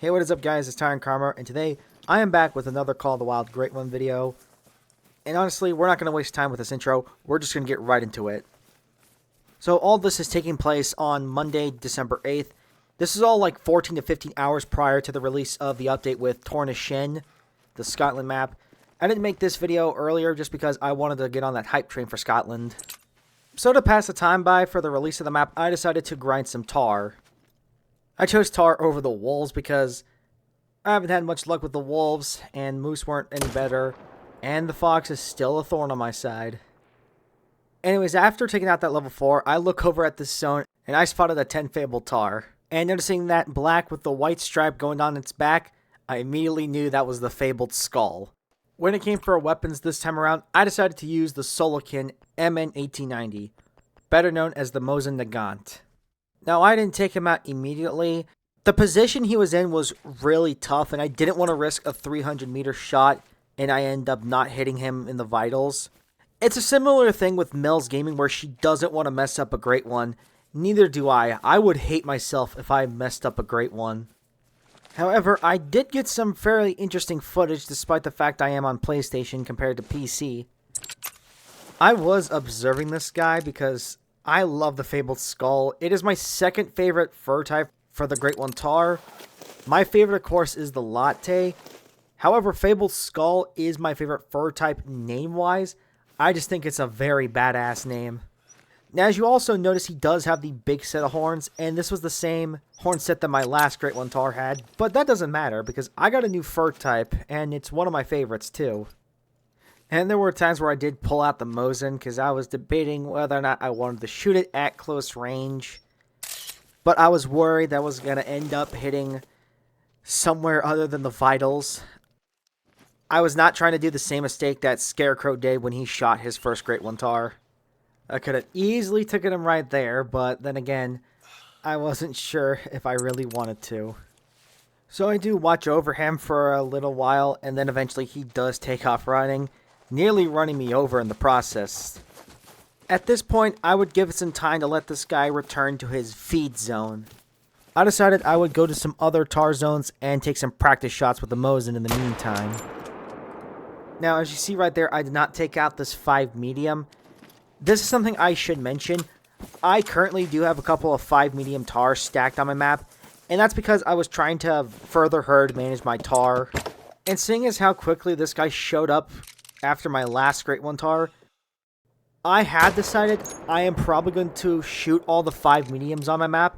Hey, what is up guys, it's Tyron Karma, and today I am back with another Call of the Wild Great One video. And honestly, we're not going to waste time with this intro, we're just going to get right into it. So all this is taking place on Monday, December 8th. This is all like 14 to 15 hours prior to the release of the update with Tornishin, the Scotland map. I didn't make this video earlier just because I wanted to get on that hype train for Scotland. So to pass the time by for the release of the map, I decided to grind some tar. I chose tar over the wolves because I haven't had much luck with the wolves, and moose weren't any better, and the fox is still a thorn on my side. Anyways, after taking out that level 4, I look over at this zone, and I spotted a 10 fabled tar. And noticing that black with the white stripe going down its back, I immediately knew that was the fabled skull. When it came for weapons this time around, I decided to use the Solokin MN1890, better known as the Mosin Nagant. Now, I didn't take him out immediately. The position he was in was really tough, and I didn't want to risk a 300-meter shot, and I end up not hitting him in the vitals. It's a similar thing with Mills Gaming, where she doesn't want to mess up a great one. Neither do I. I would hate myself if I messed up a great one. However, I did get some fairly interesting footage, despite the fact I am on PlayStation compared to PC. I was observing this guy because I love the fabled skull. It is my second favorite fur type for the Great One Tahr. My favorite, of course, is the latte. However, fabled skull is my favorite fur type name-wise. I just think it's a very badass name. Now, as you also notice, he does have the big set of horns, and this was the same horn set that my last Great One Tahr had. But that doesn't matter, because I got a new fur type, and it's one of my favorites, too. And there were times where I did pull out the Mosin, because I was debating whether or not I wanted to shoot it at close range. But I was worried that I was going to end up hitting somewhere other than the vitals. I was not trying to do the same mistake that Scarecrow did when he shot his first Great One Tahr. I could have easily taken him right there, but then again, I wasn't sure if I really wanted to. So I do watch over him for a little while, and then eventually he does take off running, nearly running me over in the process. At this point, I would give it some time to let this guy return to his feed zone. I decided I would go to some other tar zones and take some practice shots with the Mosin in the meantime. Now, as you see right there, I did not take out this 5 medium. This is something I should mention. I currently do have a couple of 5 medium tar stacked on my map, and that's because I was trying to further herd manage my tar. And seeing as how quickly this guy showed up after my last Great One Tahr, I had decided I am probably going to shoot all the 5 mediums on my map,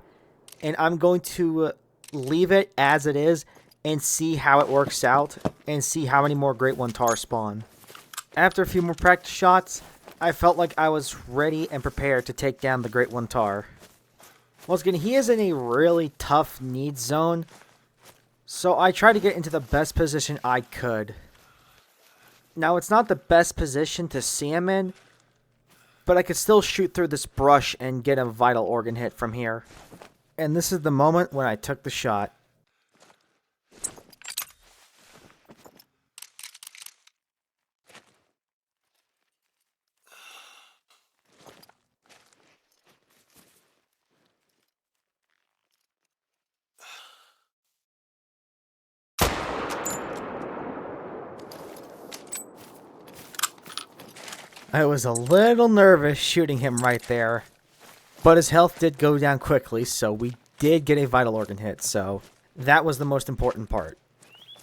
and I'm going to leave it as it is and see how it works out, and see how many more Great One Tahr spawn. After a few more practice shots, I felt like I was ready and prepared to take down the Great One Tahr. Once again, he is in a really tough need zone, so I tried to get into the best position I could. Now, it's not the best position to see him in, but I could still shoot through this brush and get a vital organ hit from here. And this is the moment when I took the shot. I was a little nervous shooting him right there, but his health did go down quickly, so we did get a vital organ hit, so that was the most important part.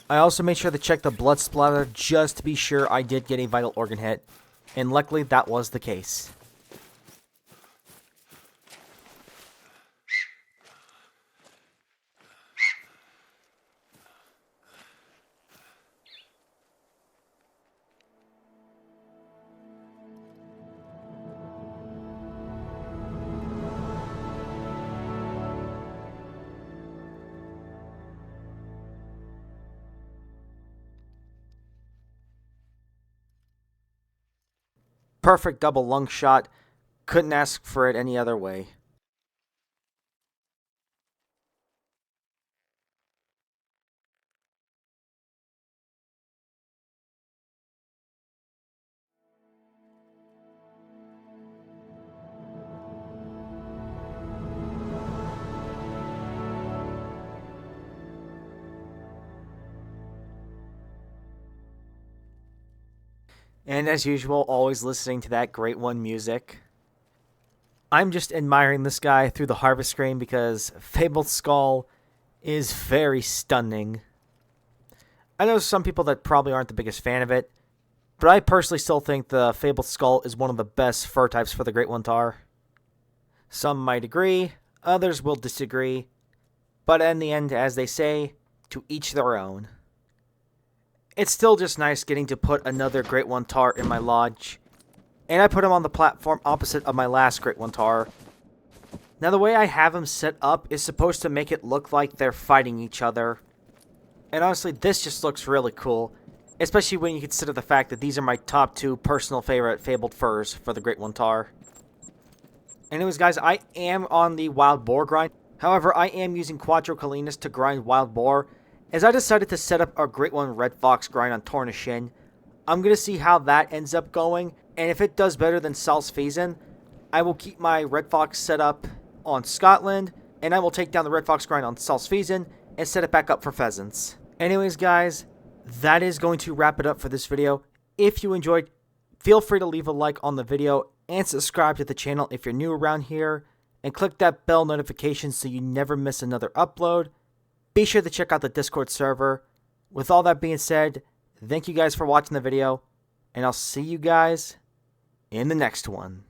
I also made sure to check the blood splatter just to be sure I did get a vital organ hit, and luckily that was the case. Perfect double lung shot. Couldn't ask for it any other way. And as usual, always listening to that Great One music. I'm just admiring this guy through the harvest screen because Fabled Skull is very stunning. I know some people that probably aren't the biggest fan of it, but I personally still think the Fabled Skull is one of the best fur types for the Great One Tahr. Some might agree, others will disagree, but in the end, as they say, to each their own. It's still just nice getting to put another Great One Tahr in my lodge, and I put him on the platform opposite of my last Great One Tahr. Now the way I have him set up is supposed to make it look like they're fighting each other, and honestly this just looks really cool, especially when you consider the fact that these are my top 2 personal favorite fabled furs for the Great One Tahr. Anyways guys, I am on the wild boar grind. However, I am using Quattro Colinas to grind wild boar, as I decided to set up a Great One Red Fox grind on Tornishin. I'm going to see how that ends up going, and if it does better than Salsfezen, I will keep my Red Fox set up on Scotland, and I will take down the Red Fox grind on Salsfezen and set it back up for pheasants. Anyways guys, that is going to wrap it up for this video. If you enjoyed, feel free to leave a like on the video and subscribe to the channel if you're new around here, and click that bell notification so you never miss another upload. Be sure to check out the Discord server. With all that being said, thank you guys for watching the video, and I'll see you guys in the next one.